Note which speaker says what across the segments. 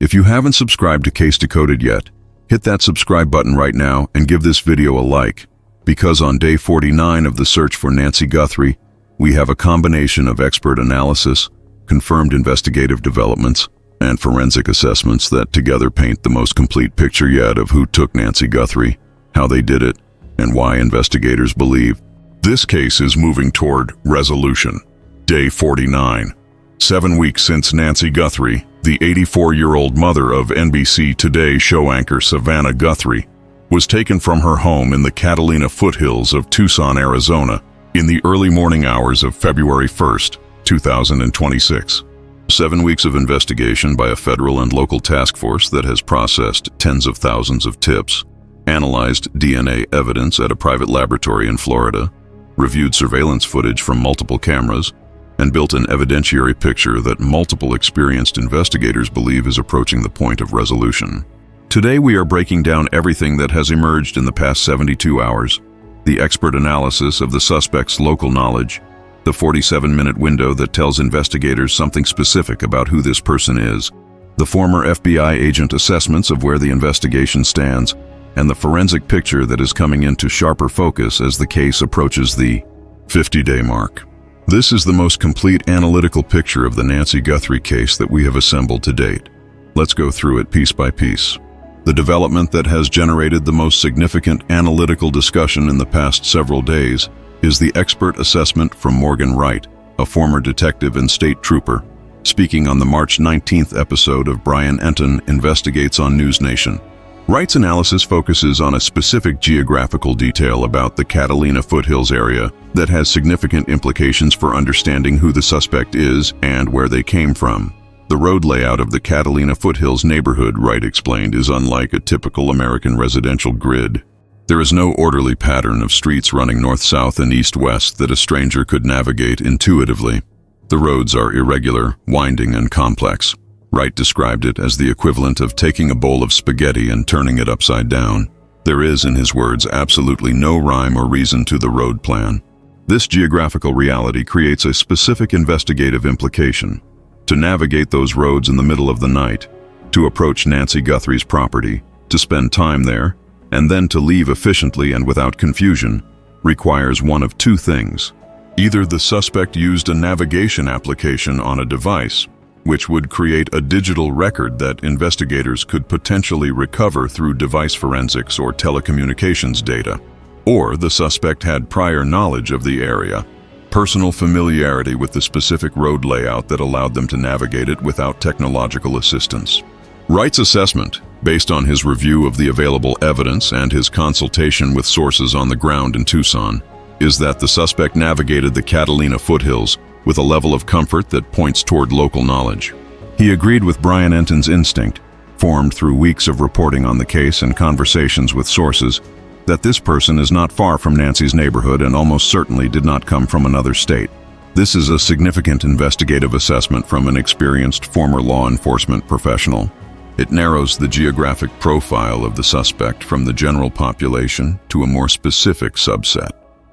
Speaker 1: If you haven't subscribed to Case Decoded yet, hit that subscribe button right now and give this video a like, because on day 49 of the search for Nancy Guthrie, we have a combination of expert analysis, confirmed investigative developments, and forensic assessments that together paint the most complete picture yet of who took Nancy Guthrie, how they did it, and why investigators believe this case is moving toward resolution. Day 49. 7 weeks since Nancy Guthrie, the 84-year-old mother of NBC Today show anchor Savannah Guthrie, was taken from her home in the Catalina Foothills of Tucson, Arizona, in the early morning hours of February 1st, 2026. 7 weeks of investigation by a federal and local task force that has processed tens of thousands of tips, analyzed DNA evidence at a private laboratory in Florida, reviewed surveillance footage from multiple cameras, and built an evidentiary picture that multiple experienced investigators believe is approaching the point of resolution. Today we are breaking down everything that has emerged in the past 72 hours, the expert analysis of the suspect's local knowledge, the 47-minute window that tells investigators something specific about who this person is, the former FBI agent assessments of where the investigation stands, and the forensic picture that is coming into sharper focus as the case approaches the 50-day mark. This is the most complete analytical picture of the Nancy Guthrie case that we have assembled to date. Let's go through it piece by piece. The development that has generated the most significant analytical discussion in the past several days is the expert assessment from Morgan Wright, a former detective and state trooper, speaking on the March 19th episode of Brian Entin Investigates on News Nation. Wright's analysis focuses on a specific geographical detail about the Catalina Foothills area that has significant implications for understanding who the suspect is and where they came from. The road layout of the Catalina Foothills neighborhood, Wright explained, is unlike a typical American residential grid. There is no orderly pattern of streets running north-south and east-west that a stranger could navigate intuitively. The roads are irregular, winding, and complex. Wright described it as the equivalent of taking a bowl of spaghetti and turning it upside down. There is, in his words, absolutely no rhyme or reason to the road plan. This geographical reality creates a specific investigative implication. To navigate those roads in the middle of the night, to approach Nancy Guthrie's property, to spend time there, and then to leave efficiently and without confusion, requires one of two things. Either the suspect used a navigation application on a device, which would create a digital record that investigators could potentially recover through device forensics or telecommunications data, or the suspect had prior knowledge of the area, personal familiarity with the specific road layout that allowed them to navigate it without technological assistance. Wright's assessment, based on his review of the available evidence and his consultation with sources on the ground in Tucson, is that the suspect navigated the Catalina Foothills with a level of comfort that points toward local knowledge. He agreed with Brian Entin's instinct, formed through weeks of reporting on the case and conversations with sources, that this person is not far from Nancy's neighborhood and almost certainly did not come from another state. This is a significant investigative assessment from an experienced former law enforcement professional. It narrows the geographic profile of the suspect from the general population to a more specific subset.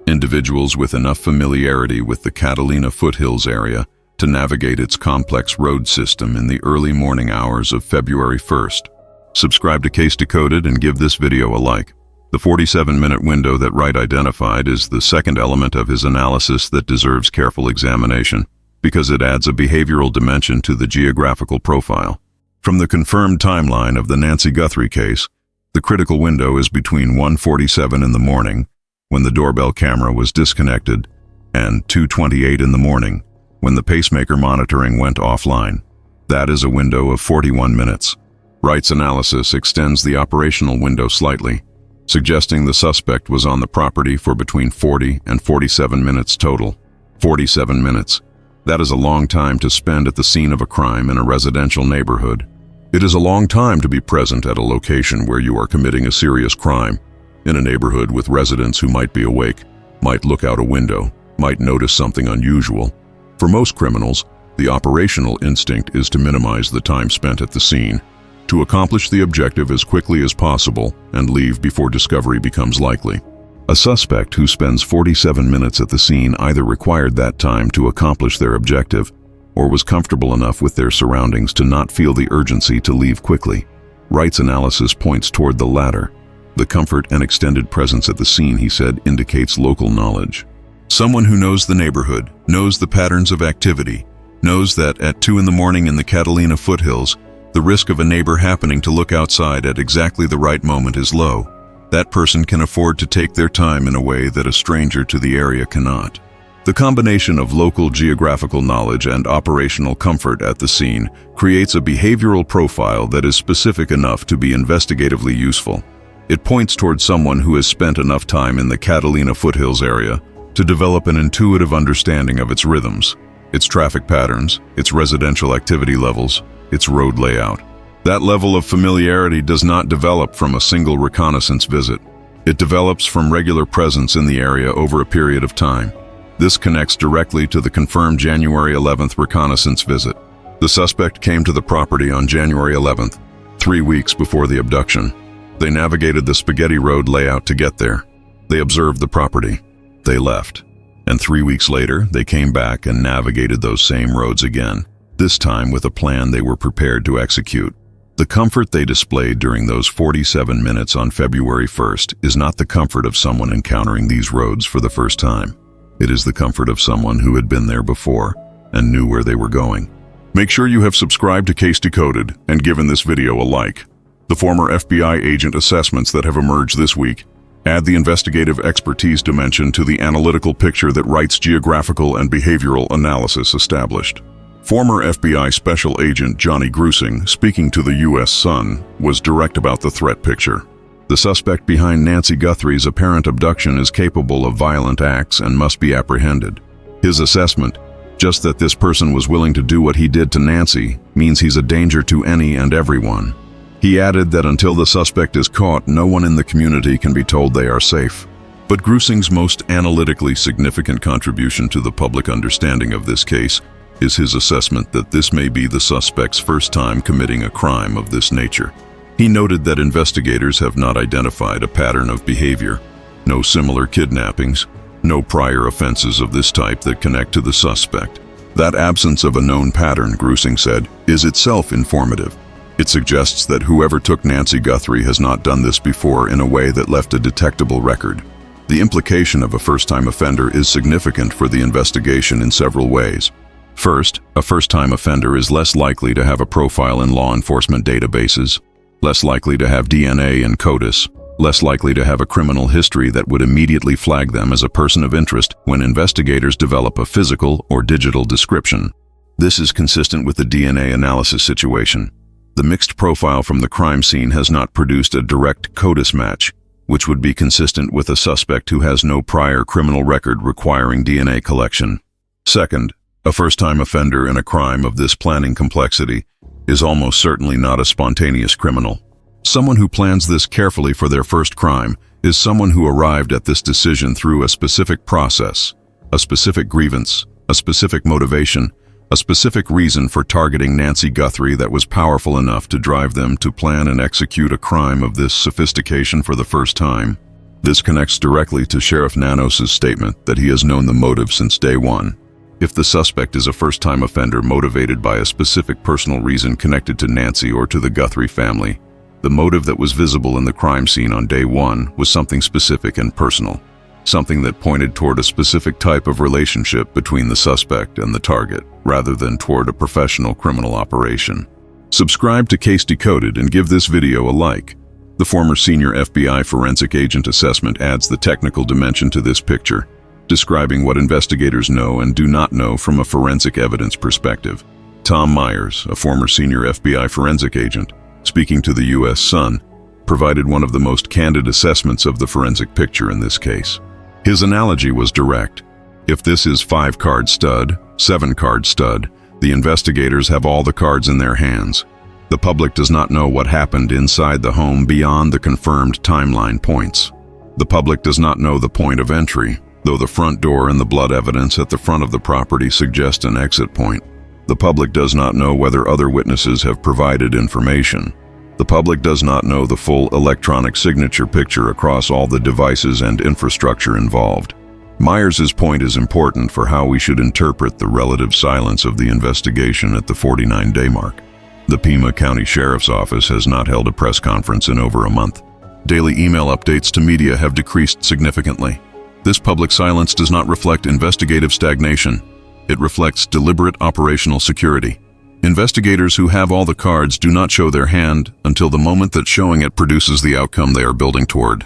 Speaker 1: Individuals with enough familiarity with the Catalina Foothills area to navigate its complex road system in the early morning hours of February 1st. Subscribe to Case Decoded and give this video a like. The 47-minute window that Wright identified is the second element of his analysis that deserves careful examination, because it adds a behavioral dimension to the geographical profile. From the confirmed timeline of the Nancy Guthrie case, the critical window is between 1:47 in the morning, when the doorbell camera was disconnected, and 2:28 in the morning, when the pacemaker monitoring went offline. That is a window of 41 minutes. Wright's analysis extends the operational window slightly, suggesting the suspect was on the property for between 40 and 47 minutes total. 47 minutes. That is a long time to spend at the scene of a crime in a residential neighborhood. It is a long time to be present at a location where you are committing a serious crime, in a neighborhood with residents who might be awake, might look out a window, might notice something unusual. For most criminals, the operational instinct is to minimize the time spent at the scene, to accomplish the objective as quickly as possible and leave before discovery becomes likely. A suspect who spends 47 minutes at the scene either required that time to accomplish their objective, or was comfortable enough with their surroundings to not feel the urgency to leave quickly. Wright's analysis points toward the latter. The comfort and extended presence at the scene, he said, indicates local knowledge. Someone who knows the neighborhood, knows the patterns of activity, knows that at 2 in the morning in the Catalina Foothills, the risk of a neighbor happening to look outside at exactly the right moment is low. That person can afford to take their time in a way that a stranger to the area cannot. The combination of local geographical knowledge and operational comfort at the scene creates a behavioral profile that is specific enough to be investigatively useful. It points towards someone who has spent enough time in the Catalina Foothills area to develop an intuitive understanding of its rhythms, its traffic patterns, its residential activity levels, its road layout. That level of familiarity does not develop from a single reconnaissance visit. It develops from regular presence in the area over a period of time. This connects directly to the confirmed January 11th reconnaissance visit. The suspect came to the property on January 11th, 3 weeks before the abduction. They navigated the spaghetti road layout to get there. They observed the property. They left. And 3 weeks later, they came back and navigated those same roads again, this time with a plan they were prepared to execute. The comfort they displayed during those 47 minutes on February 1st is not the comfort of someone encountering these roads for the first time. It is the comfort of someone who had been there before and knew where they were going. Make sure you have subscribed to Case Decoded and given this video a like. The former FBI agent assessments that have emerged this week add the investigative expertise dimension to the analytical picture that Wright's geographical and behavioral analysis established. Former FBI Special Agent Jonny Grusing, speaking to the U.S. Sun, was direct about the threat picture. The suspect behind Nancy Guthrie's apparent abduction is capable of violent acts and must be apprehended. His assessment, just that this person was willing to do what he did to Nancy, means he's a danger to any and everyone. He added that until the suspect is caught, no one in the community can be told they are safe. But Grusing's most analytically significant contribution to the public understanding of this case is his assessment that this may be the suspect's first time committing a crime of this nature. He noted that investigators have not identified a pattern of behavior, no similar kidnappings, no prior offenses of this type that connect to the suspect. That absence of a known pattern, Grusing said, is itself informative. It suggests that whoever took Nancy Guthrie has not done this before in a way that left a detectable record. The implication of a first-time offender is significant for the investigation in several ways. First, a first-time offender is less likely to have a profile in law enforcement databases, less likely to have DNA in CODIS, less likely to have a criminal history that would immediately flag them as a person of interest when investigators develop a physical or digital description. This is consistent with the DNA analysis situation. The mixed profile from the crime scene has not produced a direct CODIS match, which would be consistent with a suspect who has no prior criminal record requiring DNA collection. Second, a first-time offender in a crime of this planning complexity is almost certainly not a spontaneous criminal. Someone who plans this carefully for their first crime is someone who arrived at this decision through a specific process, a specific grievance, a specific motivation, a specific reason for targeting Nancy Guthrie that was powerful enough to drive them to plan and execute a crime of this sophistication for the first time. This connects directly to Sheriff Nanos's statement that he has known the motive since day one. If the suspect is a first-time offender motivated by a specific personal reason connected to Nancy or to the Guthrie family, the motive that was visible in the crime scene on day one was something specific and personal, something that pointed toward a specific type of relationship between the suspect and the target, rather than toward a professional criminal operation. Subscribe to Case Decoded and give this video a like. The former senior FBI forensic agent assessment adds the technical dimension to this picture, describing what investigators know and do not know from a forensic evidence perspective. Tom Myers, a former senior FBI forensic agent, speaking to the U.S. Sun, provided one of the most candid assessments of the forensic picture in this case. His analogy was direct. If this is 5-card stud, 7-card stud, the investigators have all the cards in their hands. The public does not know what happened inside the home beyond the confirmed timeline points. The public does not know the point of entry, though the front door and the blood evidence at the front of the property suggest an exit point. The public does not know whether other witnesses have provided information. The public does not know the full electronic signature picture across all the devices and infrastructure involved. Myers's point is important for how we should interpret the relative silence of the investigation at the 49-day mark. The Pima County Sheriff's Office has not held a press conference in over a month. Daily email updates to media have decreased significantly. This public silence does not reflect investigative stagnation. It reflects deliberate operational security. Investigators who have all the cards do not show their hand until the moment that showing it produces the outcome they are building toward.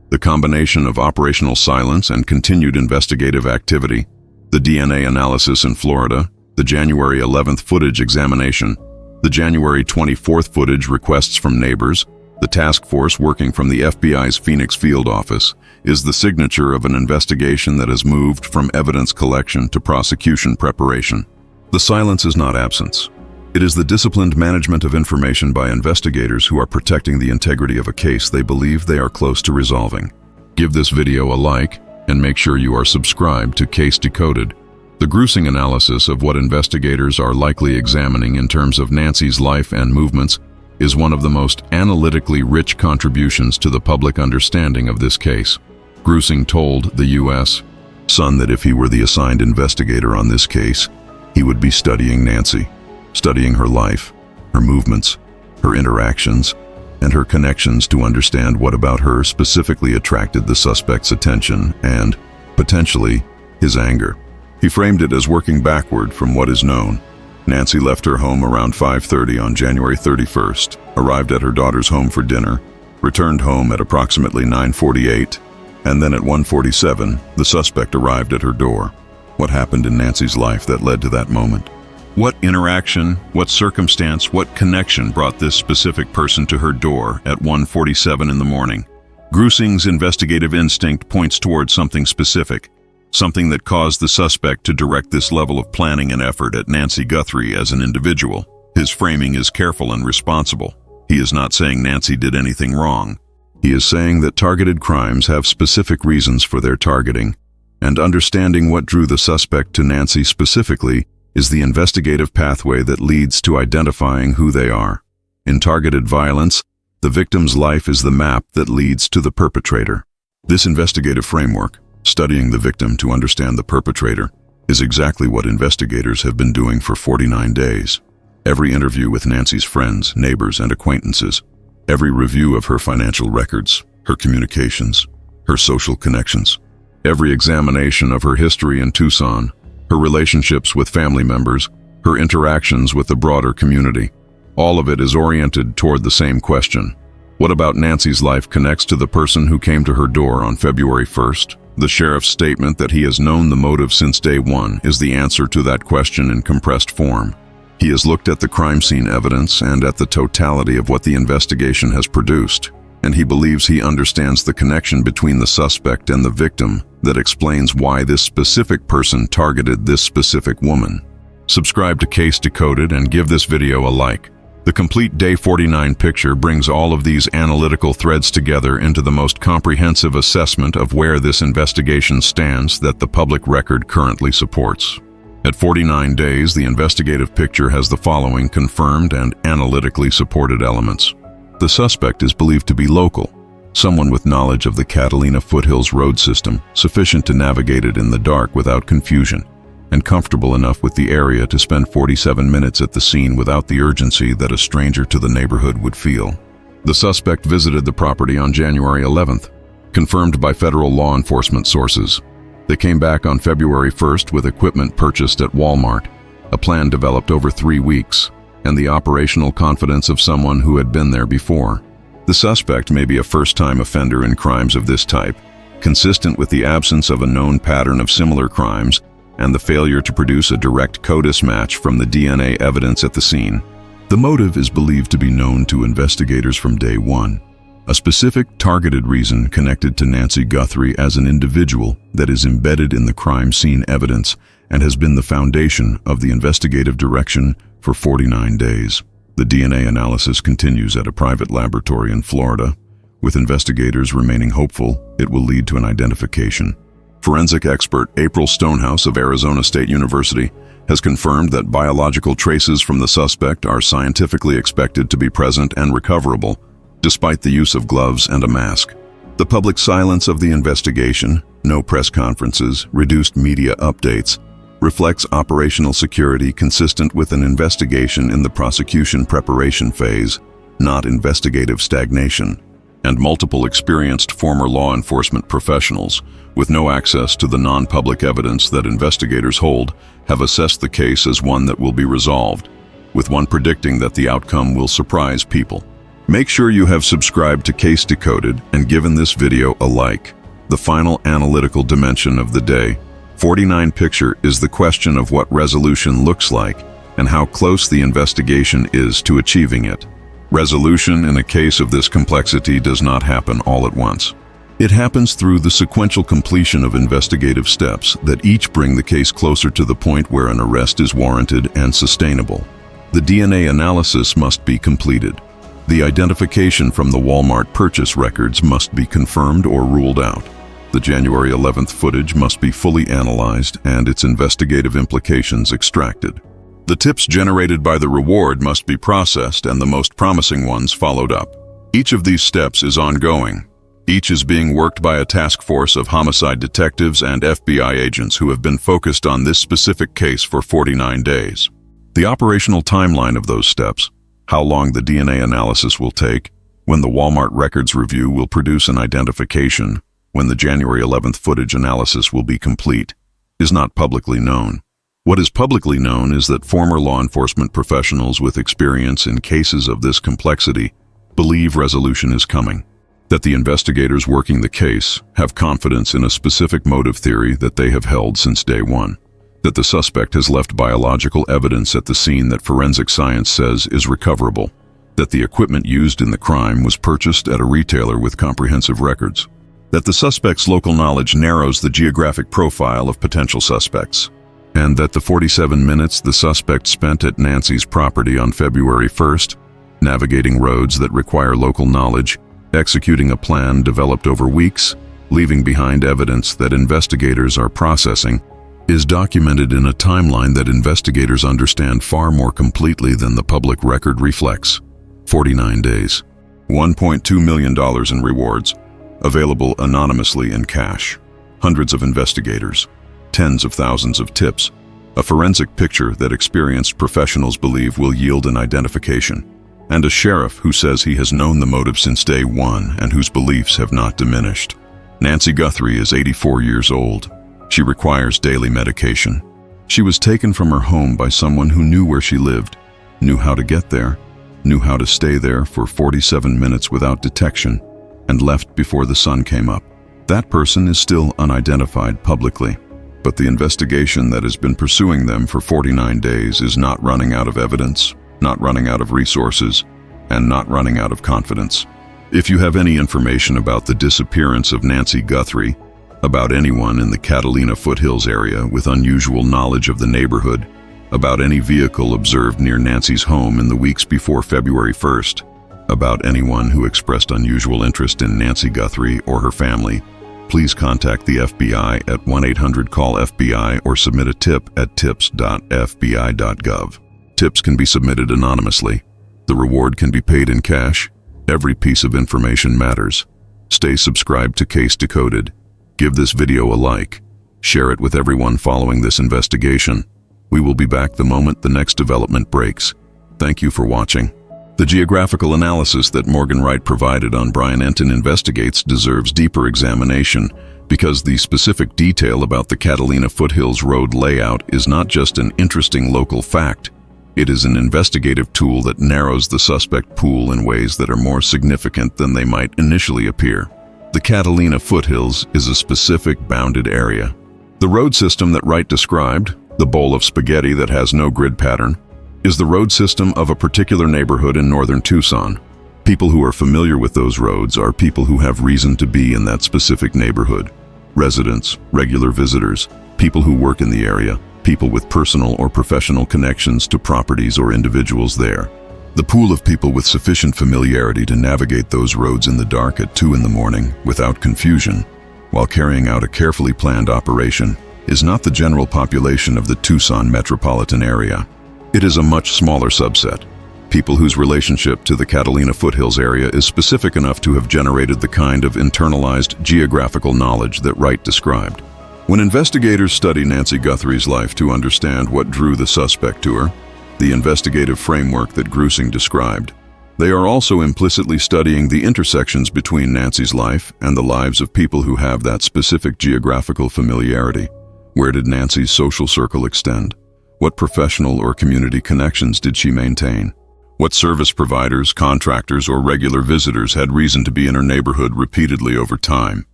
Speaker 1: The combination of operational silence and continued investigative activity, the DNA analysis in Florida, the January 11th footage examination, the January 24th footage requests from neighbors, the task force working from the FBI's Phoenix field office, is the signature of an investigation that has moved from evidence collection to prosecution preparation. The silence is not absence. It is the disciplined management of information by investigators who are protecting the integrity of a case they believe they are close to resolving. Give this video a like and make sure you are subscribed to Case Decoded. The Grusing analysis of what investigators are likely examining in terms of Nancy's life and movements is one of the most analytically rich contributions to the public understanding of this case. Grusing told the U.S. Sun that if he were the assigned investigator on this case, he would be studying Nancy, studying her life, her movements, her interactions, and her connections to understand what about her specifically attracted the suspect's attention and, potentially, his anger. He framed it as working backward from what is known. Nancy left her home around 5:30 on January 31st, arrived at her daughter's home for dinner, returned home at approximately 9:48, and then at 1:47, the suspect arrived at her door. What happened in Nancy's life that led to that moment? What interaction, what circumstance, what connection brought this specific person to her door at 1:47 in the morning? Grusing's investigative instinct points towards something specific, something that caused the suspect to direct this level of planning and effort at Nancy Guthrie as an individual. His framing is careful and responsible. He is not saying Nancy did anything wrong. He is saying that targeted crimes have specific reasons for their targeting, and understanding what drew the suspect to Nancy specifically is the investigative pathway that leads to identifying who they are. In targeted violence, the victim's life is the map that leads to the perpetrator. This investigative framework, studying the victim to understand the perpetrator, is exactly what investigators have been doing for 49 days. Every interview with Nancy's friends, neighbors, and acquaintances, every review of her financial records, her communications, her social connections, every examination of her history in Tucson, her relationships with family members, her interactions with the broader community. All of it is oriented toward the same question. What about Nancy's life connects to the person who came to her door on February 1st? The sheriff's statement that he has known the motive since day one is the answer to that question in compressed form. He has looked at the crime scene evidence and at the totality of what the investigation has produced, and he believes he understands the connection between the suspect and the victim that explains why this specific person targeted this specific woman. Subscribe to Case Decoded and give this video a like. The complete Day 49 picture brings all of these analytical threads together into the most comprehensive assessment of where this investigation stands that the public record currently supports. At 49 days, the investigative picture has the following confirmed and analytically supported elements. The suspect is believed to be local, someone with knowledge of the Catalina Foothills road system, sufficient to navigate it in the dark without confusion, and comfortable enough with the area to spend 47 minutes at the scene without the urgency that a stranger to the neighborhood would feel. The suspect visited the property on January 11th, confirmed by federal law enforcement sources. They came back on February 1st with equipment purchased at Walmart, a plan developed over 3 weeks, and the operational confidence of someone who had been there before. The suspect may be a first-time offender in crimes of this type, consistent with the absence of a known pattern of similar crimes and the failure to produce a direct CODIS match from the DNA evidence at the scene. The motive is believed to be known to investigators from day one, a specific targeted reason connected to Nancy Guthrie as an individual that is embedded in the crime scene evidence and has been the foundation of the investigative direction for 49 days. The DNA analysis continues at a private laboratory in Florida, with investigators remaining hopeful it will lead to an identification. Forensic expert April Stonehouse of Arizona State University has confirmed that biological traces from the suspect are scientifically expected to be present and recoverable, despite the use of gloves and a mask. The public silence of the investigation, no press conferences, reduced media updates, reflects operational security consistent with an investigation in the prosecution preparation phase, not investigative stagnation, and multiple experienced former law enforcement professionals, with no access to the non-public evidence that investigators hold, have assessed the case as one that will be resolved, with one predicting that the outcome will surprise people. Make sure you have subscribed to Case Decoded and given this video a like. The final analytical dimension of the day, 49 picture, is the question of what resolution looks like and how close the investigation is to achieving it. Resolution in a case of this complexity does not happen all at once. It happens through the sequential completion of investigative steps that each bring the case closer to the point where an arrest is warranted and sustainable. The DNA analysis must be completed. The identification from the Walmart purchase records must be confirmed or ruled out. The January 11th footage must be fully analyzed and its investigative implications extracted. The tips generated by the reward must be processed and the most promising ones followed up. Each of these steps is ongoing. Each is being worked by a task force of homicide detectives and FBI agents who have been focused on this specific case for 49 days. The operational timeline of those steps, how long the DNA analysis will take, when the Walmart records review will produce an identification, when the January 11th footage analysis will be complete, is not publicly known. What is publicly known is that former law enforcement professionals with experience in cases of this complexity believe resolution is coming, that the investigators working the case have confidence in a specific motive theory that they have held since day one, that the suspect has left biological evidence at the scene that forensic science says is recoverable, that the equipment used in the crime was purchased at a retailer with comprehensive records, that the suspect's local knowledge narrows the geographic profile of potential suspects, and that the 47 minutes the suspect spent at Nancy's property on February 1st, navigating roads that require local knowledge, executing a plan developed over weeks, leaving behind evidence that investigators are processing, is documented in a timeline that investigators understand far more completely than the public record reflects. 49 days. $1.2 million in rewards, available anonymously in cash. Hundreds of investigators. Tens of thousands of tips. A forensic picture that experienced professionals believe will yield an identification. And a sheriff who says he has known the motive since day one and whose beliefs have not diminished. Nancy Guthrie is 84 years old. She requires daily medication. She was taken from her home by someone who knew where she lived, knew how to get there, knew how to stay there for 47 minutes without detection, and left before the sun came up. That person is still unidentified publicly, but the investigation that has been pursuing them for 49 days is not running out of evidence, not running out of resources, and not running out of confidence. If you have any information about the disappearance of Nancy Guthrie, about anyone in the Catalina Foothills area with unusual knowledge of the neighborhood, about any vehicle observed near Nancy's home in the weeks before February 1st, about anyone who expressed unusual interest in Nancy Guthrie or her family, please contact the FBI at 1-800-CALL-FBI or submit a tip at tips.fbi.gov. Tips can be submitted anonymously. The reward can be paid in cash. Every piece of information matters. Stay subscribed to Case Decoded. Give this video a like. Share it with everyone following this investigation. We will be back the moment the next development breaks. Thank you for watching. The geographical analysis that Morgan Wright provided on Brian Entin Investigates deserves deeper examination because the specific detail about the Catalina Foothills road layout is not just an interesting local fact. It is an investigative tool that narrows the suspect pool in ways that are more significant than they might initially appear. The Catalina Foothills is a specific bounded area. The road system that Wright described, the bowl of spaghetti that has no grid pattern, is the road system of a particular neighborhood in northern Tucson. People who are familiar with those roads are people who have reason to be in that specific neighborhood. Residents, regular visitors, people who work in the area, people with personal or professional connections to properties or individuals there. The pool of people with sufficient familiarity to navigate those roads in the dark at 2 in the morning without confusion, while carrying out a carefully planned operation, is not the general population of the Tucson metropolitan area. It is a much smaller subset. People whose relationship to the Catalina Foothills area is specific enough to have generated the kind of internalized geographical knowledge that Wright described. When investigators study Nancy Guthrie's life to understand what drew the suspect to her, the investigative framework that Grusing described, they are also implicitly studying the intersections between Nancy's life and the lives of people who have that specific geographical familiarity. Where did Nancy's social circle extend? What professional or community connections did she maintain? What service providers, contractors, or regular visitors had reason to be in her neighborhood repeatedly over time?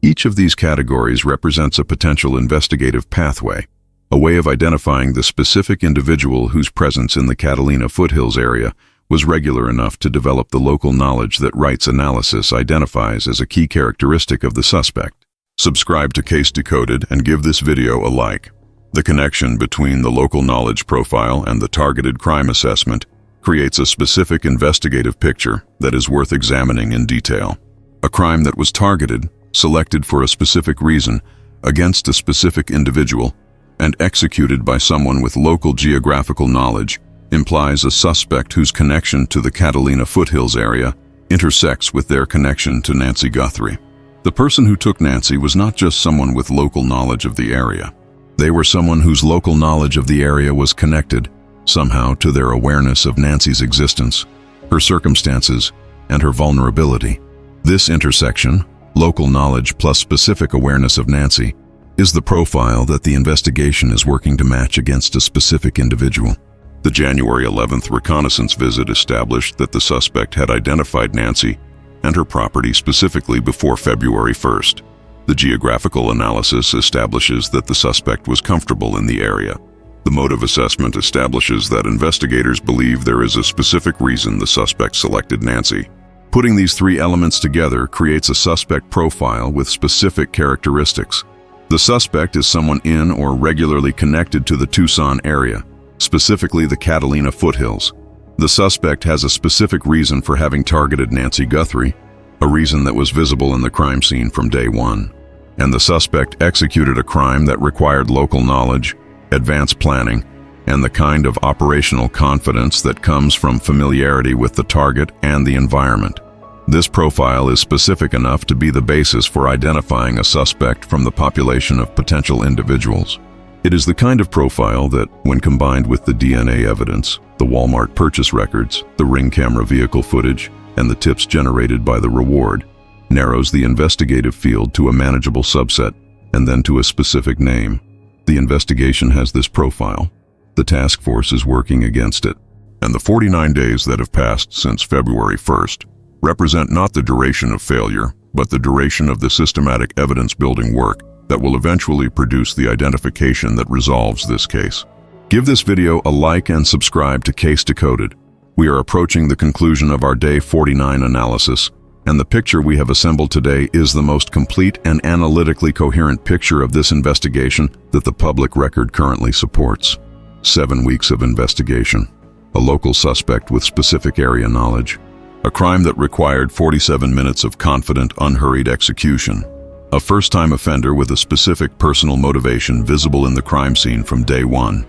Speaker 1: Each of these categories represents a potential investigative pathway, a way of identifying the specific individual whose presence in the Catalina Foothills area was regular enough to develop the local knowledge that Wright's analysis identifies as a key characteristic of the suspect. Subscribe to Case Decoded and give this video a like. The connection between the local knowledge profile and the targeted crime assessment creates a specific investigative picture that is worth examining in detail. A crime that was targeted, selected for a specific reason, against a specific individual, and executed by someone with local geographical knowledge implies a suspect whose connection to the Catalina Foothills area intersects with their connection to Nancy Guthrie. The person who took Nancy was not just someone with local knowledge of the area. They were someone whose local knowledge of the area was connected, somehow, to their awareness of Nancy's existence, her circumstances, and her vulnerability. This intersection, local knowledge plus specific awareness of Nancy, is the profile that the investigation is working to match against a specific individual. The January 11th reconnaissance visit established that the suspect had identified Nancy and her property specifically before February 1st. The geographical analysis establishes that the suspect was comfortable in the area. The motive assessment establishes that investigators believe there is a specific reason the suspect selected Nancy. Putting these three elements together creates a suspect profile with specific characteristics. The suspect is someone in or regularly connected to the Tucson area, specifically the Catalina Foothills. The suspect has a specific reason for having targeted Nancy Guthrie, a reason that was visible in the crime scene from day one. And the suspect executed a crime that required local knowledge, advanced planning, and the kind of operational confidence that comes from familiarity with the target and the environment. This profile is specific enough to be the basis for identifying a suspect from the population of potential individuals. It is the kind of profile that, when combined with the DNA evidence, the Walmart purchase records, the ring camera vehicle footage, and the tips generated by the reward, narrows the investigative field to a manageable subset, and then to a specific name. The investigation has this profile. The task force is working against it. And the 49 days that have passed since February 1st represent not the duration of failure, but the duration of the systematic evidence-building work that will eventually produce the identification that resolves this case. Give this video a like and subscribe to Case Decoded. We are approaching the conclusion of our Day 49 analysis, and the picture we have assembled today is the most complete and analytically coherent picture of this investigation that the public record currently supports. 7 weeks of investigation, a local suspect with specific area knowledge, a crime that required 47 minutes of confident, unhurried execution, a first-time offender with a specific personal motivation visible in the crime scene from day one,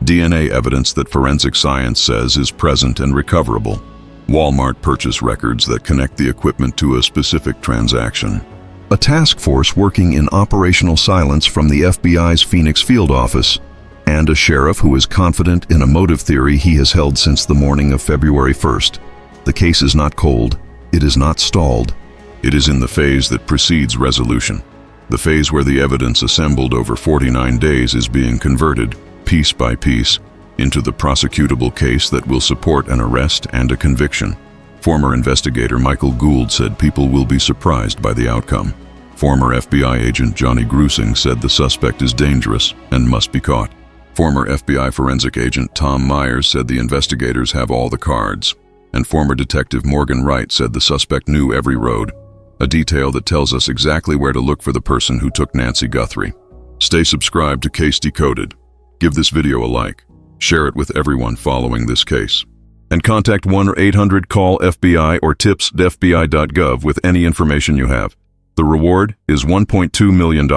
Speaker 1: DNA evidence that forensic science says is present and recoverable, Walmart purchase records that connect the equipment to a specific transaction, a task force working in operational silence from the FBI's Phoenix field office, and a sheriff who is confident in a motive theory he has held since the morning of February 1st. The case is not cold, it is not stalled. It is in the phase that precedes resolution, the phase where the evidence assembled over 49 days is being converted, piece by piece, into the prosecutable case that will support an arrest and a conviction. Former investigator Michael Gould said people will be surprised by the outcome. Former FBI agent Jonny Grusing said the suspect is dangerous and must be caught. Former FBI forensic agent Tom Myers said the investigators have all the cards. And former detective Morgan Wright said the suspect knew every road, a detail that tells us exactly where to look for the person who took Nancy Guthrie. Stay subscribed to Case Decoded. Give this video a like. Share it with everyone following this case. And contact 1-800-CALL-FBI or tips.fbi.gov with any information you have. The reward is $1.2 million.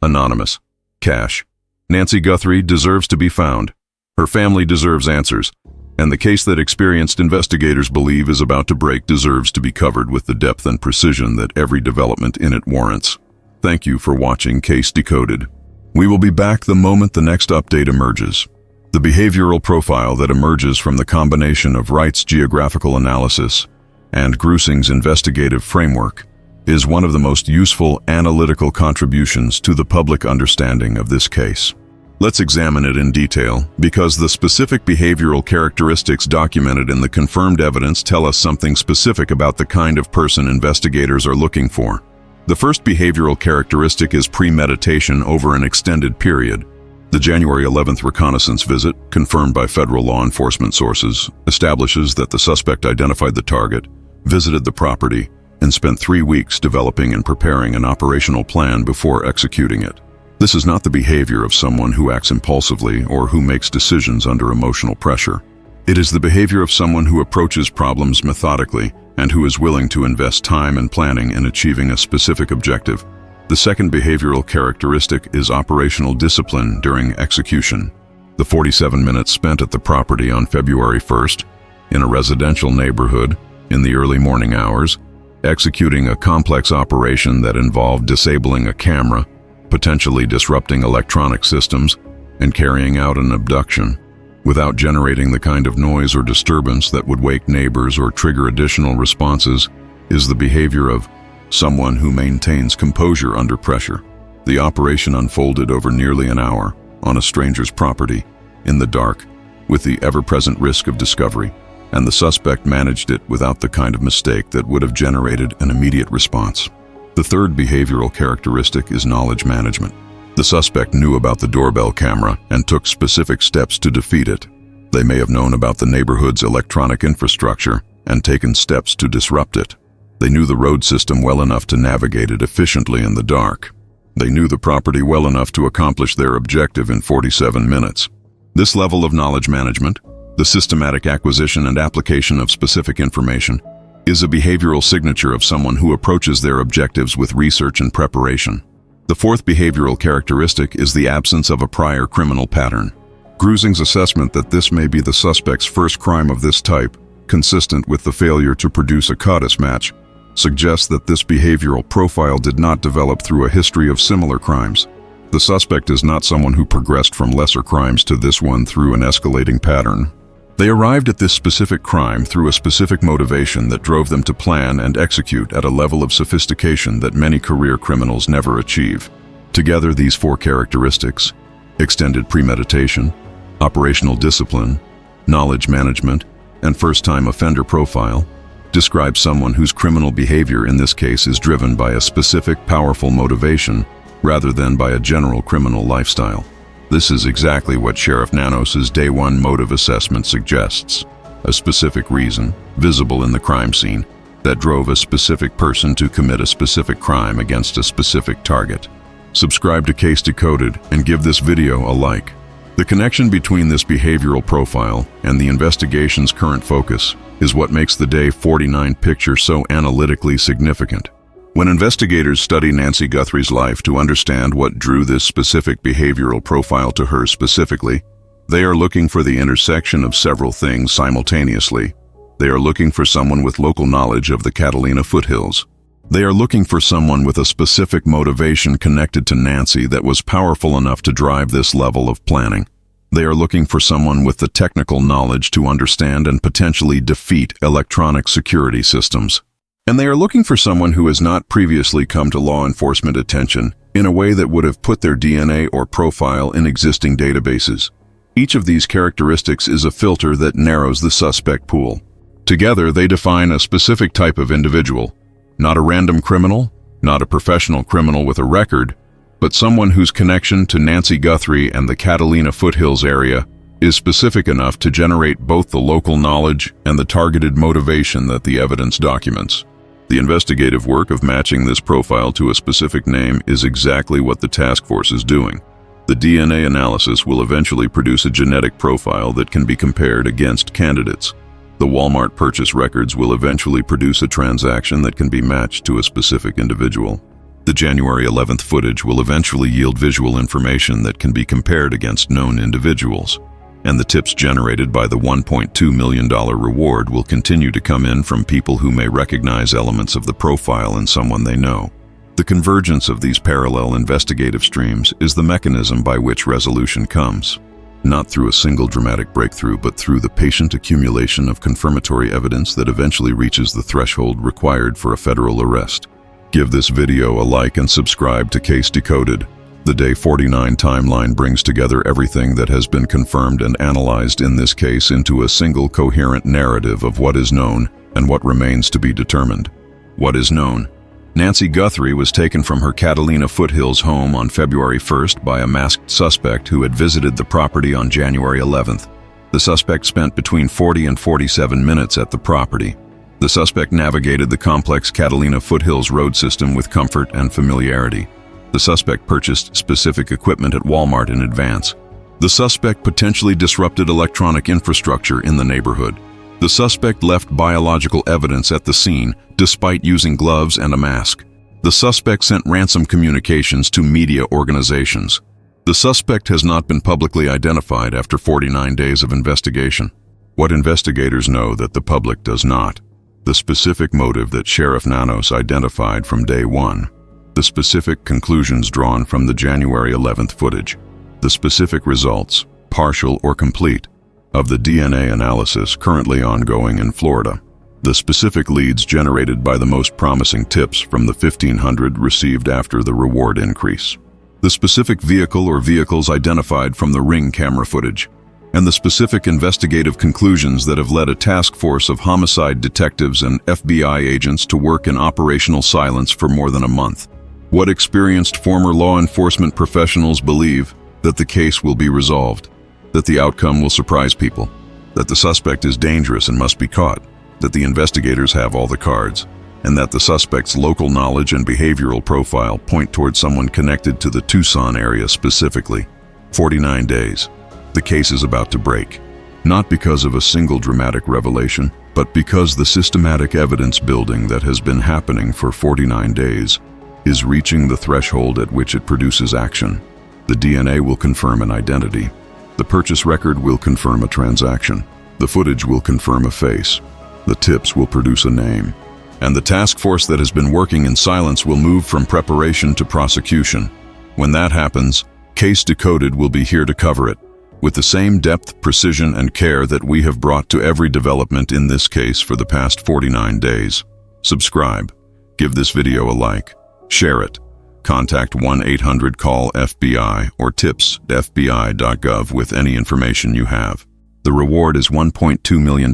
Speaker 1: Anonymous. Cash. Nancy Guthrie deserves to be found. Her family deserves answers. And the case that experienced investigators believe is about to break deserves to be covered with the depth and precision that every development in it warrants. Thank you for watching Case Decoded. We will be back the moment the next update emerges. The behavioral profile that emerges from the combination of Wright's geographical analysis and Grusing's investigative framework is one of the most useful analytical contributions to the public understanding of this case. Let's examine it in detail, because the specific behavioral characteristics documented in the confirmed evidence tell us something specific about the kind of person investigators are looking for. The first behavioral characteristic is premeditation over an extended period. The January 11th reconnaissance visit, confirmed by federal law enforcement sources, establishes that the suspect identified the target, visited the property, and spent 3 weeks developing and preparing an operational plan before executing it. This is not the behavior of someone who acts impulsively or who makes decisions under emotional pressure. It is the behavior of someone who approaches problems methodically and who is willing to invest time and planning in achieving a specific objective. The second behavioral characteristic is operational discipline during execution. The 47 minutes spent at the property on February 1st, in a residential neighborhood, in the early morning hours, executing a complex operation that involved disabling a camera, potentially disrupting electronic systems, and carrying out an abduction, without generating the kind of noise or disturbance that would wake neighbors or trigger additional responses, is the behavior of someone who maintains composure under pressure. The operation unfolded over nearly an hour, on a stranger's property, in the dark, with the ever-present risk of discovery, and the suspect managed it without the kind of mistake that would have generated an immediate response. The third behavioral characteristic is knowledge management. The suspect knew about the doorbell camera and took specific steps to defeat it. They may have known about the neighborhood's electronic infrastructure and taken steps to disrupt it. They knew the road system well enough to navigate it efficiently in the dark. They knew the property well enough to accomplish their objective in 47 minutes. This level of knowledge management, the systematic acquisition and application of specific information, is a behavioral signature of someone who approaches their objectives with research and preparation. The fourth behavioral characteristic is the absence of a prior criminal pattern. Grusing's assessment that this may be the suspect's first crime of this type, consistent with the failure to produce a CODIS match, suggests that this behavioral profile did not develop through a history of similar crimes. The suspect is not someone who progressed from lesser crimes to this one through an escalating pattern. They arrived at this specific crime through a specific motivation that drove them to plan and execute at a level of sophistication that many career criminals never achieve. Together, these four characteristics, extended premeditation, operational discipline, knowledge management, and first-time offender profile, describe someone whose criminal behavior in this case is driven by a specific, powerful motivation rather than by a general criminal lifestyle. This is exactly what Sheriff Nanos's Day 1 motive assessment suggests. A specific reason, visible in the crime scene, that drove a specific person to commit a specific crime against a specific target. Subscribe to Case Decoded and give this video a like. The connection between this behavioral profile and the investigation's current focus is what makes the Day 49 picture so analytically significant. When investigators study Nancy Guthrie's life to understand what drew this specific behavioral profile to her specifically, they are looking for the intersection of several things simultaneously. They are looking for someone with local knowledge of the Catalina Foothills. They are looking for someone with a specific motivation connected to Nancy that was powerful enough to drive this level of planning. They are looking for someone with the technical knowledge to understand and potentially defeat electronic security systems. And they are looking for someone who has not previously come to law enforcement attention in a way that would have put their DNA or profile in existing databases. Each of these characteristics is a filter that narrows the suspect pool. Together, they define a specific type of individual, not a random criminal, not a professional criminal with a record, but someone whose connection to Nancy Guthrie and the Catalina Foothills area is specific enough to generate both the local knowledge and the targeted motivation that the evidence documents. The investigative work of matching this profile to a specific name is exactly what the task force is doing. The DNA analysis will eventually produce a genetic profile that can be compared against candidates. The Walmart purchase records will eventually produce a transaction that can be matched to a specific individual. The January 11th footage will eventually yield visual information that can be compared against known individuals. and the tips generated by the $1.2 million reward will continue to come in from people who may recognize elements of the profile in someone they know. The convergence of these parallel investigative streams is the mechanism by which resolution comes, not through a single dramatic breakthrough, but through the patient accumulation of confirmatory evidence that eventually reaches the threshold required for a federal arrest. Give this video a like and subscribe to Case Decoded. The Day 49 timeline brings together everything that has been confirmed and analyzed in this case into a single coherent narrative of what is known and what remains to be determined. What is known? Nancy Guthrie was taken from her Catalina Foothills home on February 1st by a masked suspect who had visited the property on January 11th. The suspect spent between 40 and 47 minutes at the property. The suspect navigated the complex Catalina Foothills road system with comfort and familiarity. The suspect purchased specific equipment at Walmart in advance. The suspect potentially disrupted electronic infrastructure in the neighborhood. The suspect left biological evidence at the scene despite using gloves and a mask. The suspect sent ransom communications to media organizations. The suspect has not been publicly identified after 49 days of investigation. What investigators know that the public does not. The specific motive that Sheriff Nanos identified from day one. The specific conclusions drawn from the January 11th footage. The specific results, partial or complete, of the DNA analysis currently ongoing in Florida. The specific leads generated by the most promising tips from the 1,500 received after the reward increase. The specific vehicle or vehicles identified from the Ring camera footage. And the specific investigative conclusions that have led a task force of homicide detectives and FBI agents to work in operational silence for more than a month. What experienced former law enforcement professionals believe that the case will be resolved, that the outcome will surprise people, that the suspect is dangerous and must be caught, that the investigators have all the cards, and that the suspect's local knowledge and behavioral profile point towards someone connected to the Tucson area specifically. 49 days. The case is about to break, not because of a single dramatic revelation, but because the systematic evidence building that has been happening for 49 days is reaching the threshold at which it produces action. The DNA will confirm an identity. The purchase record will confirm a transaction. The footage will confirm a face. The tips will produce a name. And the task force that has been working in silence will move from preparation to prosecution. When that happens, Case Decoded will be here to cover it, with the same depth, precision, and care that we have brought to every development in this case for the past 49 days. Subscribe. Give this video a like. Share it. Contact 1-800-CALL-FBI or tips.fbi.gov with any information you have. The reward is $1.2 million,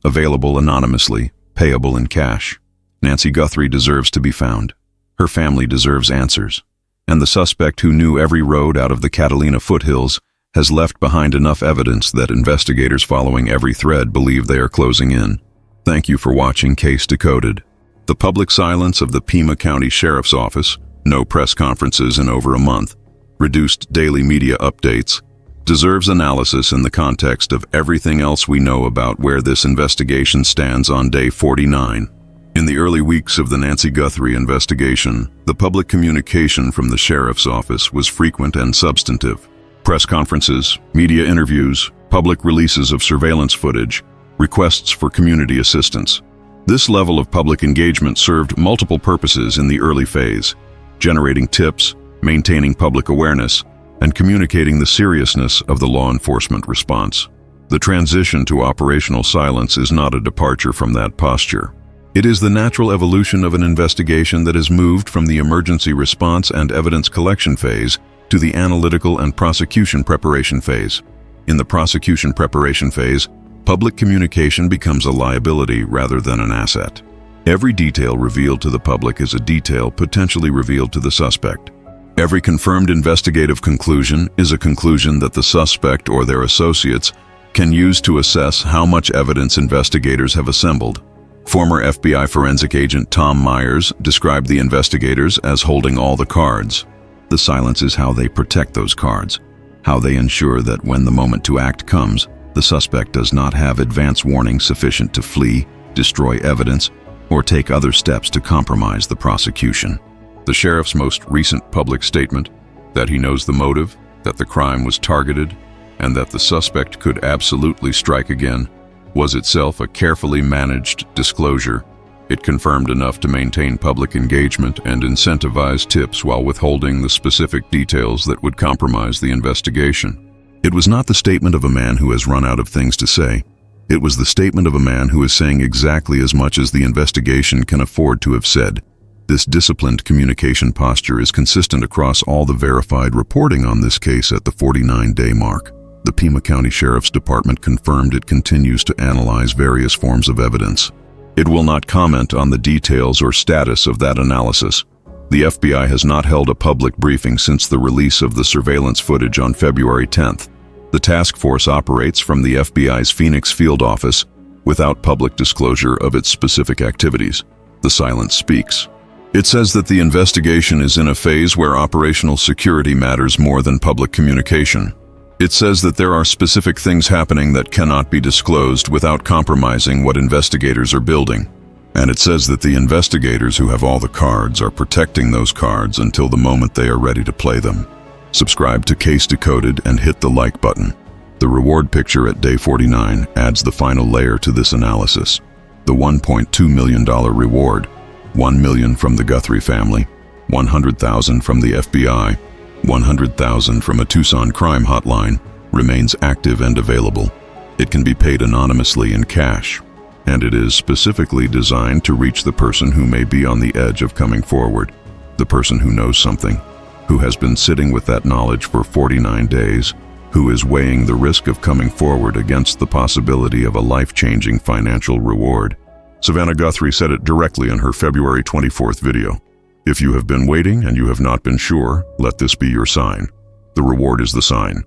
Speaker 1: available anonymously, payable in cash. Nancy Guthrie deserves to be found. Her family deserves answers. And the suspect who knew every road out of the Catalina Foothills has left behind enough evidence that investigators following every thread believe they are closing in. Thank you for watching Case Decoded. The public silence of the Pima County Sheriff's Office, no press conferences in over a month, reduced daily media updates, deserves analysis in the context of everything else we know about where this investigation stands on day 49. In the early weeks of the Nancy Guthrie investigation, the public communication from the Sheriff's Office was frequent and substantive. Press conferences, media interviews, public releases of surveillance footage, requests for community assistance. This level of public engagement served multiple purposes in the early phase, generating tips, maintaining public awareness, and communicating the seriousness of the law enforcement response. The transition to operational silence is not a departure from that posture. It is the natural evolution of an investigation that has moved from the emergency response and evidence collection phase to the analytical and prosecution preparation phase. In the prosecution preparation phase, public communication becomes a liability rather than an asset. Every detail revealed to the public is a detail potentially revealed to the suspect. Every confirmed investigative conclusion is a conclusion that the suspect or their associates can use to assess how much evidence investigators have assembled. Former FBI forensic agent Tom Myers described the investigators as holding all the cards. The silence is how they protect those cards, how they ensure that when the moment to act comes, the suspect does not have advance warning sufficient to flee, destroy evidence, or take other steps to compromise the prosecution. The sheriff's most recent public statement, that he knows the motive, that the crime was targeted, and that the suspect could absolutely strike again, was itself a carefully managed disclosure. It confirmed enough to maintain public engagement and incentivize tips while withholding the specific details that would compromise the investigation. It was not the statement of a man who has run out of things to say. It was the statement of a man who is saying exactly as much as the investigation can afford to have said. This disciplined communication posture is consistent across all the verified reporting on this case at the 49-day mark. The Pima County Sheriff's Department confirmed it continues to analyze various forms of evidence. It will not comment on the details or status of that analysis. The FBI has not held a public briefing since the release of the surveillance footage on February 10th. The task force operates from the FBI's Phoenix field office without public disclosure of its specific activities. The silence speaks. It says that the investigation is in a phase where operational security matters more than public communication. It says that there are specific things happening that cannot be disclosed without compromising what investigators are building. And it says that the investigators who have all the cards are protecting those cards until the moment they are ready to play them. Subscribe to Case Decoded and hit the like button. The reward picture at day 49 adds the final layer to this analysis. The $1.2 million reward, $1 million from the Guthrie family, $100,000 from the FBI, $100,000 from a Tucson crime hotline, remains active and available. It can be paid anonymously in cash, and it is specifically designed to reach the person who may be on the edge of coming forward, the person who knows something, who has been sitting with that knowledge for 49 days, who is weighing the risk of coming forward against the possibility of a life-changing financial reward. Savannah Guthrie said it directly in her February 24th video. If you have been waiting and you have not been sure, let this be your sign. The reward is the sign.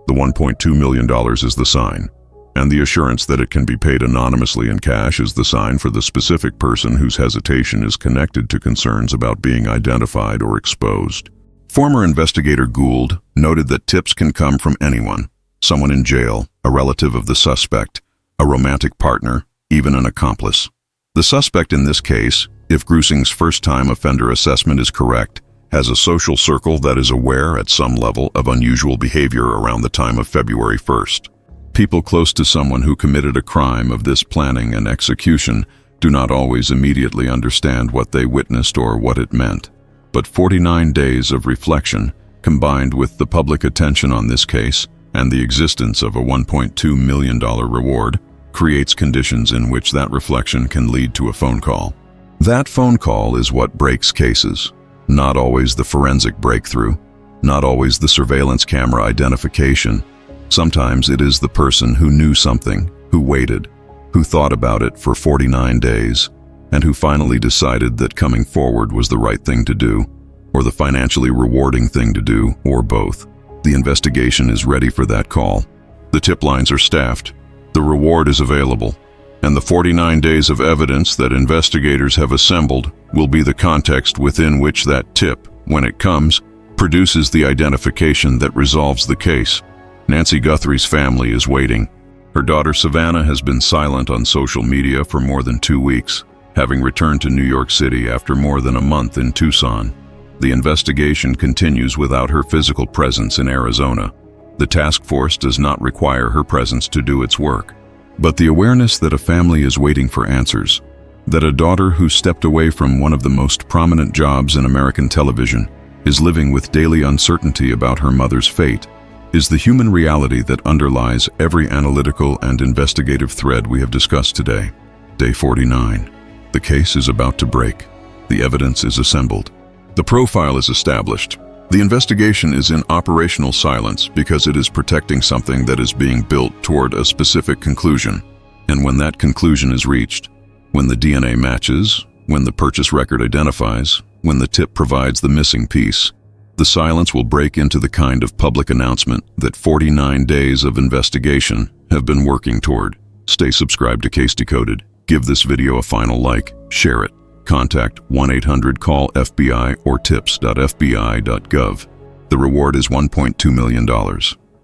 Speaker 1: The $1.2 million is the sign. And the assurance that it can be paid anonymously in cash is the sign for the specific person whose hesitation is connected to concerns about being identified or exposed. Former investigator Gould noted that tips can come from anyone, someone in jail, a relative of the suspect, a romantic partner, even an accomplice. The suspect in this case, if Grusing's first-time offender assessment is correct, has a social circle that is aware at some level of unusual behavior around the time of February 1st. People close to someone who committed a crime of this planning and execution do not always immediately understand what they witnessed or what it meant. But 49 days of reflection, combined with the public attention on this case and the existence of a $1.2 million reward, creates conditions in which that reflection can lead to a phone call. That phone call is what breaks cases. Not always the forensic breakthrough, not always the surveillance camera identification. Sometimes it is the person who knew something, who waited, who thought about it for 49 days, and who finally decided that coming forward was the right thing to do, or the financially rewarding thing to do, or both. The investigation is ready for that call. The tip lines are staffed. The reward is available. And the 49 days of evidence that investigators have assembled will be the context within which that tip, when it comes, produces the identification that resolves the case. Nancy Guthrie's family is waiting. Her daughter Savannah has been silent on social media for more than 2 weeks, having returned to New York City after more than a month in Tucson. The investigation continues without her physical presence in Arizona. The task force does not require her presence to do its work. But the awareness that a family is waiting for answers, that a daughter who stepped away from one of the most prominent jobs in American television is living with daily uncertainty about her mother's fate, is the human reality that underlies every analytical and investigative thread we have discussed today. Day 49. The case is about to break. The evidence is assembled. The profile is established. The investigation is in operational silence because it is protecting something that is being built toward a specific conclusion. And when that conclusion is reached, when the DNA matches, when the purchase record identifies, when the tip provides the missing piece, the silence will break into the kind of public announcement that 49 days of investigation have been working toward. Stay subscribed to Case Decoded. Give this video a final like, share it. Contact 1-800-CALL-FBI or tips.fbi.gov. The reward is $1.2 million.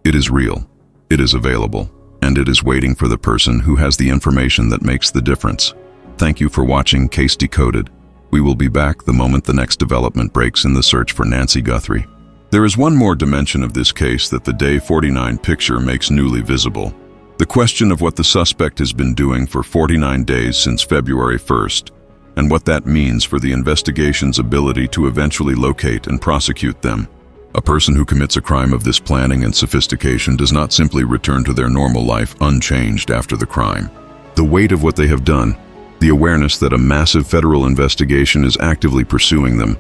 Speaker 1: It is real, it is available, and it is waiting for the person who has the information that makes the difference. Thank you for watching Case Decoded. We will be back the moment the next development breaks in the search for Nancy Guthrie. There is one more dimension of this case that the Day 49 picture makes newly visible. The question of what the suspect has been doing for 49 days since February 1st, and what that means for the investigation's ability to eventually locate and prosecute them. A person who commits a crime of this planning and sophistication does not simply return to their normal life unchanged after the crime. The weight of what they have done, the awareness that a massive federal investigation is actively pursuing them,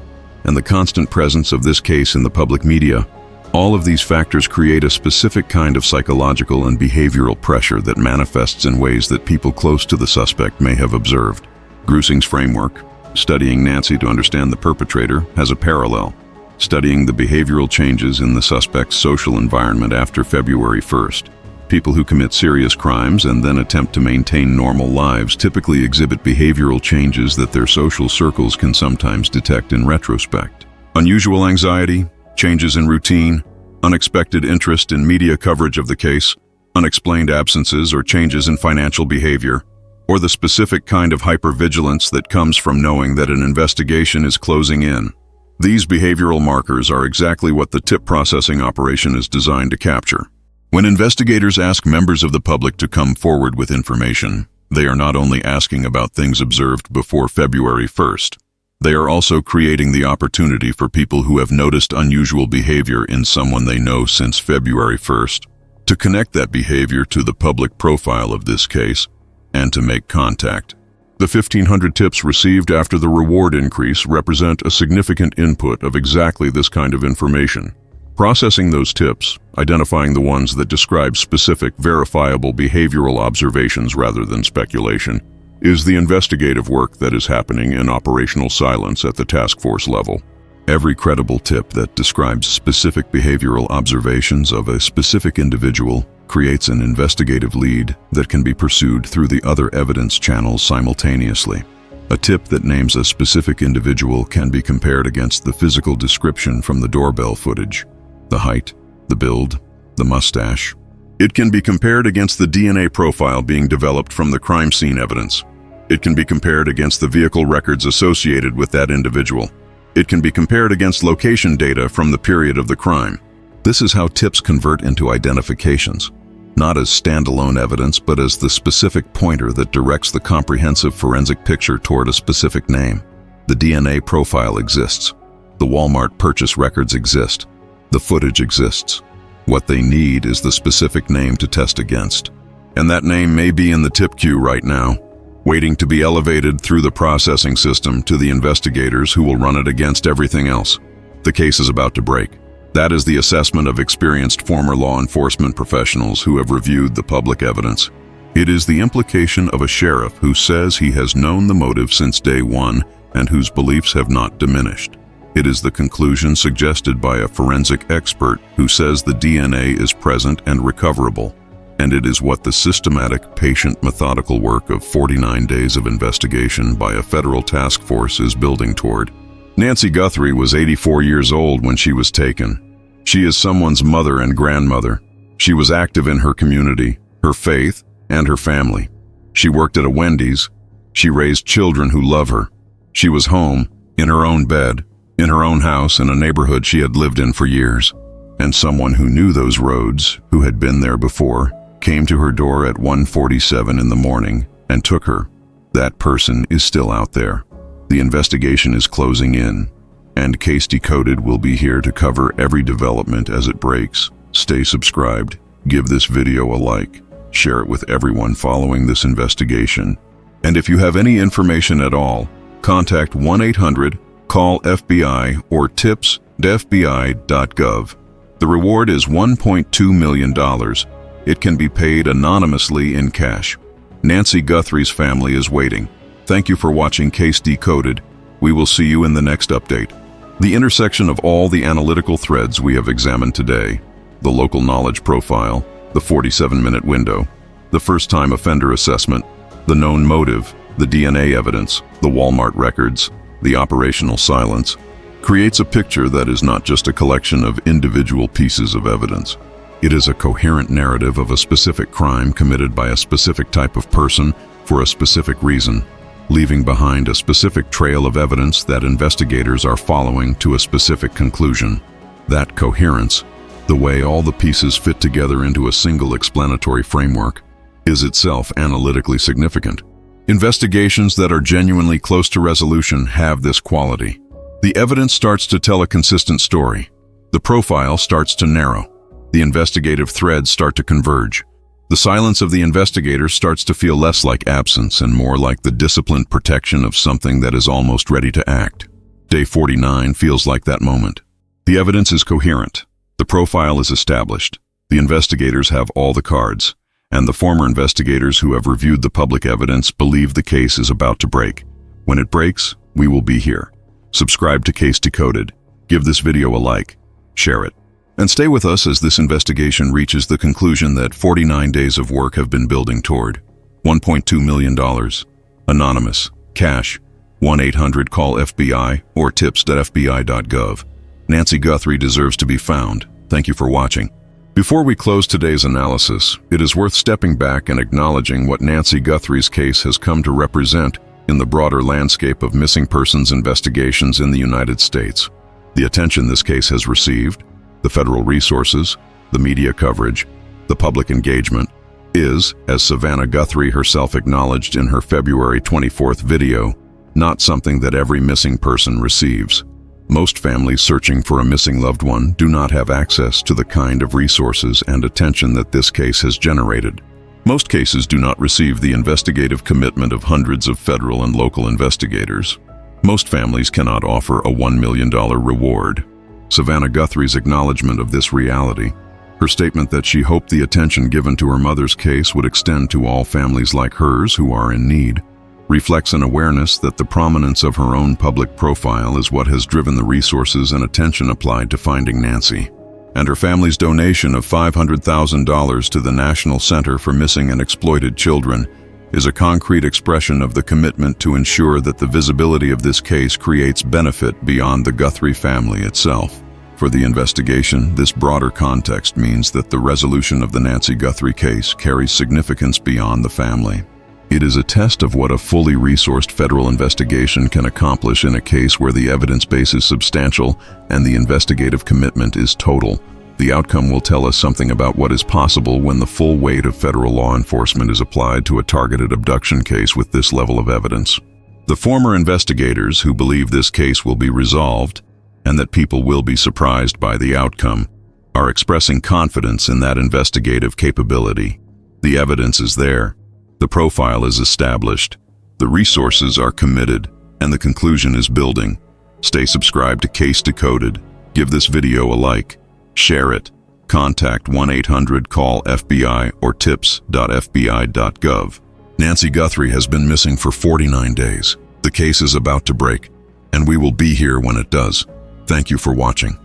Speaker 1: and the constant presence of this case in the public media, all of these factors create a specific kind of psychological and behavioral pressure that manifests in ways that people close to the suspect may have observed. Grusing's framework, studying Nancy to understand the perpetrator, has a parallel. Studying the behavioral changes in the suspect's social environment after February 1st. People who commit serious crimes and then attempt to maintain normal lives typically exhibit behavioral changes that their social circles can sometimes detect in retrospect. Unusual anxiety, changes in routine, unexpected interest in media coverage of the case, unexplained absences or changes in financial behavior, or the specific kind of hypervigilance that comes from knowing that an investigation is closing in. These behavioral markers are exactly what the tip processing operation is designed to capture. When investigators ask members of the public to come forward with information, they are not only asking about things observed before February 1st, they are also creating the opportunity for people who have noticed unusual behavior in someone they know since February 1st to connect that behavior to the public profile of this case and to make contact. The 1,500 tips received after the reward increase represent a significant input of exactly this kind of information. Processing those tips, identifying the ones that describe specific, verifiable behavioral observations rather than speculation, is the investigative work that is happening in operational silence at the task force level. Every credible tip that describes specific behavioral observations of a specific individual creates an investigative lead that can be pursued through the other evidence channels simultaneously. A tip that names a specific individual can be compared against the physical description from the doorbell footage. The height, the build, the mustache. It can be compared against the DNA profile being developed from the crime scene evidence. It can be compared against the vehicle records associated with that individual. It can be compared against location data from the period of the crime. This is how tips convert into identifications, not as standalone evidence, but as the specific pointer that directs the comprehensive forensic picture toward a specific name. The DNA profile exists. The Walmart purchase records exist. The footage exists. What they need is the specific name to test against. And that name may be in the tip queue right now, waiting to be elevated through the processing system to the investigators who will run it against everything else. The case is about to break. That is the assessment of experienced former law enforcement professionals who have reviewed the public evidence. It is the implication of a sheriff who says he has known the motive since day one and whose beliefs have not diminished. It is the conclusion suggested by a forensic expert who says the DNA is present and recoverable. And it is what the systematic, patient, methodical work of 49 days of investigation by a federal task force is building toward. Nancy Guthrie was 84 years old when she was taken. She is someone's mother and grandmother. She was active in her community, her faith, and her family. She worked at a Wendy's. She raised children who love her. She was home, in her own bed, in her own house in a neighborhood she had lived in for years. And someone who knew those roads, who had been there before, came to her door at 1:47 in the morning and took her. That person is still out there. The investigation is closing in, and Case Decoded will be here to cover every development as it breaks. Stay subscribed, give this video a like, share it with everyone following this investigation. And if you have any information at all, contact 1-800-CALL-FBI or tips.fbi.gov. The reward is $1.2 million. It can be paid anonymously in cash. Nancy Guthrie's family is waiting. Thank you for watching Case Decoded. We will see you in the next update. The intersection of all the analytical threads we have examined today, the local knowledge profile, the 47-minute window, the first-time offender assessment, the known motive, the DNA evidence, the Walmart records, the operational silence, creates a picture that is not just a collection of individual pieces of evidence. It is a coherent narrative of a specific crime committed by a specific type of person for a specific reason, leaving behind a specific trail of evidence that investigators are following to a specific conclusion. That coherence, the way all the pieces fit together into a single explanatory framework, is itself analytically significant. Investigations that are genuinely close to resolution have this quality. The evidence starts to tell a consistent story. The profile starts to narrow. The investigative threads start to converge. The silence of the investigator starts to feel less like absence and more like the disciplined protection of something that is almost ready to act. Day 49 feels like that moment. The evidence is coherent. The profile is established. The investigators have all the cards. And the former investigators who have reviewed the public evidence believe the case is about to break. When it breaks, we will be here. Subscribe to Case Decoded. Give this video a like. Share it. And stay with us as this investigation reaches the conclusion that 49 days of work have been building toward. $1.2 million. Anonymous. Cash. 1-800-CALL-FBI or tips.fbi.gov. Nancy Guthrie deserves to be found. Thank you for watching. Before we close today's analysis, it is worth stepping back and acknowledging what Nancy Guthrie's case has come to represent in the broader landscape of missing persons investigations in the United States. The attention this case has received, the federal resources, the media coverage, the public engagement, is, as Savannah Guthrie herself acknowledged in her February 24th video, not something that every missing person receives. Most families searching for a missing loved one do not have access to the kind of resources and attention that this case has generated. Most cases do not receive the investigative commitment of hundreds of federal and local investigators. Most families cannot offer a $1 million reward. Savannah Guthrie's acknowledgement of this reality, her statement that she hoped the attention given to her mother's case would extend to all families like hers who are in need, reflects an awareness that the prominence of her own public profile is what has driven the resources and attention applied to finding Nancy. And her family's donation of $500,000 to the National Center for Missing and Exploited Children is a concrete expression of the commitment to ensure that the visibility of this case creates benefit beyond the Guthrie family itself. For the investigation, this broader context means that the resolution of the Nancy Guthrie case carries significance beyond the family. It is a test of what a fully resourced federal investigation can accomplish in a case where the evidence base is substantial and the investigative commitment is total. The outcome will tell us something about what is possible when the full weight of federal law enforcement is applied to a targeted abduction case with this level of evidence. The former investigators who believe this case will be resolved and that people will be surprised by the outcome are expressing confidence in that investigative capability. The evidence is there. The profile is established, the resources are committed, and the conclusion is building. Stay subscribed to Case Decoded, give this video a like, share it, contact 1-800-CALL-FBI or tips.fbi.gov. Nancy Guthrie has been missing for 49 days. The case is about to break, and we will be here when it does. Thank you for watching.